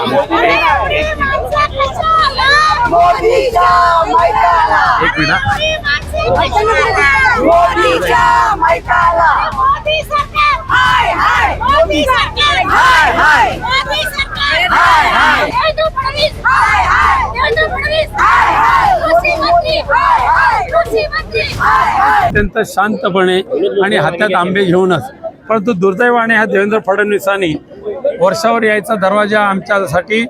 एक मिनिट. अत्यंत शांतपणे आणि हातात आंबे घेऊनच, परंतु दुर्दैवाने हा देवेंद्र फडणवीसांनी वर्षावर यायचा दरवाजा आमच्यासाठी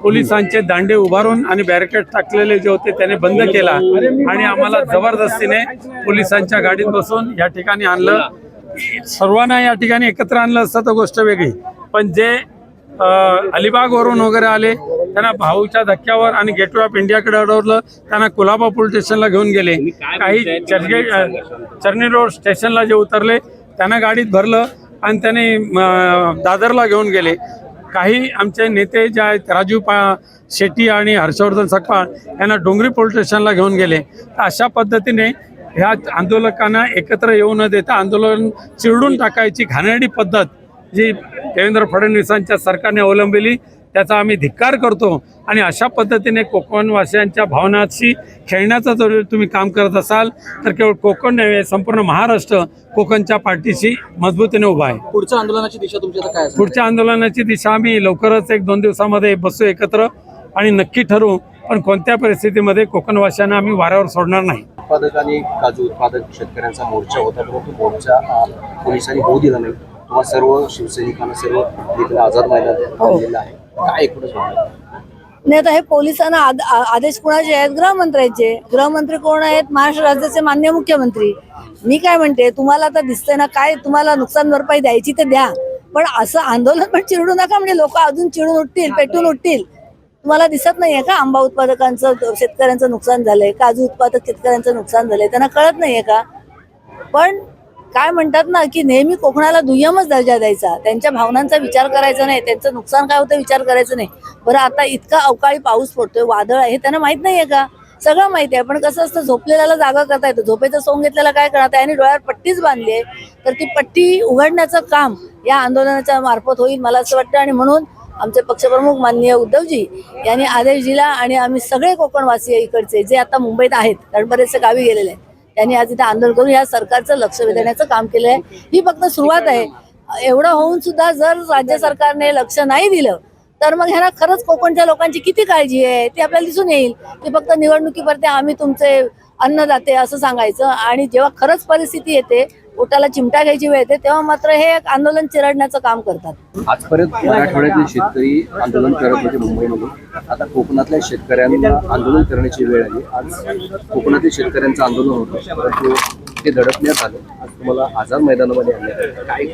पोलिसांचे दांडे उभारून आणि बॅरिकेड टाकलेले जे होते त्याने बंद केला आणि आम्हाला जबरदस्तीने पोलिसांच्या गाडीत बसून या ठिकाणी आणलं. सर्वांना या ठिकाणी एकत्र आणलं असतं तर गोष्ट वेगळी, पण जे अलिबागवरून वगैरे आले त्यांना भाऊच्या धक्क्यावर आणि गेटवे ऑफ इंडियाकडे अडवलं, त्यांना कुलाबा पोलीस स्टेशनला घेऊन गेले. काही चर्नी रोड स्टेशनला जे उतरले त्यांना गाडीत भरलं आणि त्याने दादरला घेऊन गेले. काही आमचे नेते जे आहेत राजू शेट्टी आणि हर्षवर्धन सकपाळ यांना डोंगरी पोलीस स्टेशनला घेऊन गेले. अशा पद्धतीने ह्या आंदोलकांना एकत्र येऊ न देता आंदोलन चिरडून टाकायची घाणेरडी पद्धत जी देवेंद्र फडणवीसांच्या सरकारने अवलंबिली त्याचा आम्ही धिक्कार करतो. आणि अशा पद्धतीने कोकणवासियांच्या भावनाशी खेळण्याचं जर तुम्ही काम करत असाल तर केवळ कोकण नव्हे, संपूर्ण महाराष्ट्र कोकणच्या पाठीशी मजबूतीने उभा आहे. पुढच्या आंदोलनाची दिशा तुमच्या काय? पुढच्या आंदोलनाची दिशा आम्ही लवकरच 1-2 दिवसामध्ये बसू एकत्र आणि नक्की ठरवू, पण कोणत्या परिस्थितीमध्ये कोकणवासियांना आम्ही वाऱ्यावर सोडणार नाही. उत्पादक आणि काजू उत्पादक शेतकऱ्यांचा मोर्चा होता, परंतु मोर्चा पोलिसांनी होऊ दिला नाही. तुम्हा सर्व शिवसैनिकांना सर्व आझाद मैदानात आणलेलं आहे, काय एकूणच नाही. आता हे पोलिसांना आदेश कोणाचे आहेत? गृहमंत्र्यांचे. गृहमंत्री कोण आहेत? महाराष्ट्र राज्याचे माननीय मुख्यमंत्री. मी काय म्हणते, तुम्हाला आता दिसतंय ना, काय तुम्हाला नुकसान भरपाई द्यायची ते द्या, पण असं आंदोलन पण चिरडू नका. म्हणजे लोक अजून चिडून उठतील, पेटून उठतील. तुम्हाला दिसत नाहीये का आंबा उत्पादकांचं शेतकऱ्यांचं नुकसान झालंय, काजू उत्पादक शेतकऱ्यांचं नुकसान झालंय? त्यांना कळत नाहीये का? पण काय म्हणतात ना की नेहमी कोकणाला दुय्यमच दर्जा द्यायचा, त्यांच्या भावनांचा विचार करायचा नाही, त्यांचं नुकसान काय होतं विचार करायचं नाही. बरं, आता इतका अवकाळी पाऊस पडतोय, वादळ आहे, त्यांना माहित नाहीये का? सगळं माहिती आहे, पण कसं असतं, झोपलेल्याला जागा करता येतं, झोपेचं सोंग घेतलेला काय करत आहे आणि डोळ्यावर पट्टीच बांधली आहे, तर ती पट्टी उघडण्याचं काम या आंदोलनाच्या मार्फत होईल मला असं वाटतं. आणि म्हणून आमचे पक्षप्रमुख माननीय उद्धवजी यांनी आदेश दिला आणि आम्ही सगळे कोकणवासी इकडचे जे आता मुंबईत आहेत, कारण बरेचसे गावी गेलेले आहेत, त्यांनी आज इथे आंदोलन करून या सरकारचं लक्ष वेधण्याचं काम केलं आहे. ही फक्त सुरुवात आहे. एवढं होऊन सुद्धा जर राज्य सरकारने लक्ष नाही दिलं तर मग ह्यांना खरंच कोकणच्या लोकांची किती काळजी आहे ते आपल्याला दिसून येईल. ते फक्त निवडणुकीपुरते आम्ही तुमचे अन्नदाते असं सांगायचं आणि जेव्हा खरंच परिस्थिती येते, पोटाला चिमटा घ्यायची वेळ येते, तेव्हा मात्र हे एक आंदोलन चिरडण्याचं काम करतात. आजपर्यंत मराठवाड्यातले शेतकरी आंदोलन करत होते मुंबईमध्ये, आता कोकणातल्या शेतकऱ्यांना आंदोलन करण्याची वेळ आली. आज कोकणातील शेतकऱ्यांचं आंदोलन होतं, परंतु ते दडपण्यात आलं. आज तुम्हाला आझाद मैदानामध्ये आणण्यात काय?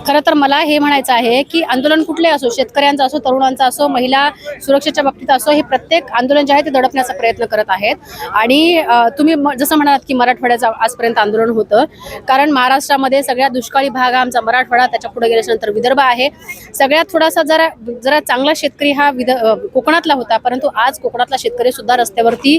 खरं तर मला हे म्हणायचं आहे की आंदोलन कुठले असो, शेतकऱ्यांचं असो, तरुणांचा असो, महिला सुरक्षेच्या बाबतीत असो, हे प्रत्येक आंदोलन जे आहे ते दडपण्याचा प्रयत्न करत आहेत. आणि तुम्ही जसं म्हणालात की मराठवाड्याचं आजपर्यंत आंदोलन होतं, कारण महाराष्ट्रामध्ये सगळ्यात दुष्काळी भाग आमचा मराठवाडा, त्याच्या पुढे गेल्यानंतर विदर्भ आहे. सगळ्यात थोडासा जरा चांगला शेतकरी हा कोकणातला होता, परंतु आज कोकणातला शेतकरी सुद्धा रस्त्यावरती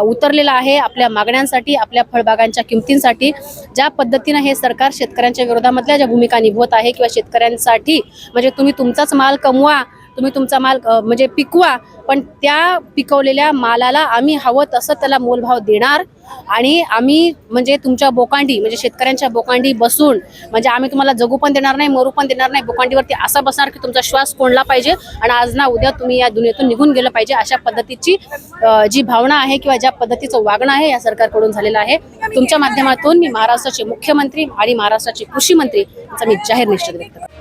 उतरलेला आहे आपल्या मागण्यांसाठी, आपल्या फळबागांच्या किमतींसाठी. ज्या पद्धतीनं हे सरकार शेतकऱ्यांच्या विरोधामधल्या ज्या भूमिका निभवत आहे किंवा शेतकऱ्यांसाठी म्हणजे तुम्ही तुमचाच माल कमवा, तुम्ही तुमचा माल म्हणजे पिकवा, पण त्या पिकवलेल्या मालाला आम्ही हवं तसं त्याला मोलभाव देणार आणि आम्ही म्हणजे तुमच्या बोकांडी म्हणजे शेतकऱ्यांच्या बोकांडी बसून म्हणजे आम्ही तुम्हाला जगू पण देणार नाही, मरू पण देणार नाही, बोकांडीवरती असा बसणार की तुमचा श्वास कोंडला पाहिजे आणि आज ना उद्या तुम्ही या दुनियेतून निघून गेलं पाहिजे. अशा पद्धतीची जी भावना आहे किंवा ज्या पद्धतीचं वागणं आहे या सरकारकडून झालेलं आहे. तुमच्या माध्यमातून मी महाराष्ट्राचे मुख्यमंत्री आणि महाराष्ट्राचे कृषी मंत्री यांचा मी जाहीर निषेध व्यक्त करतो.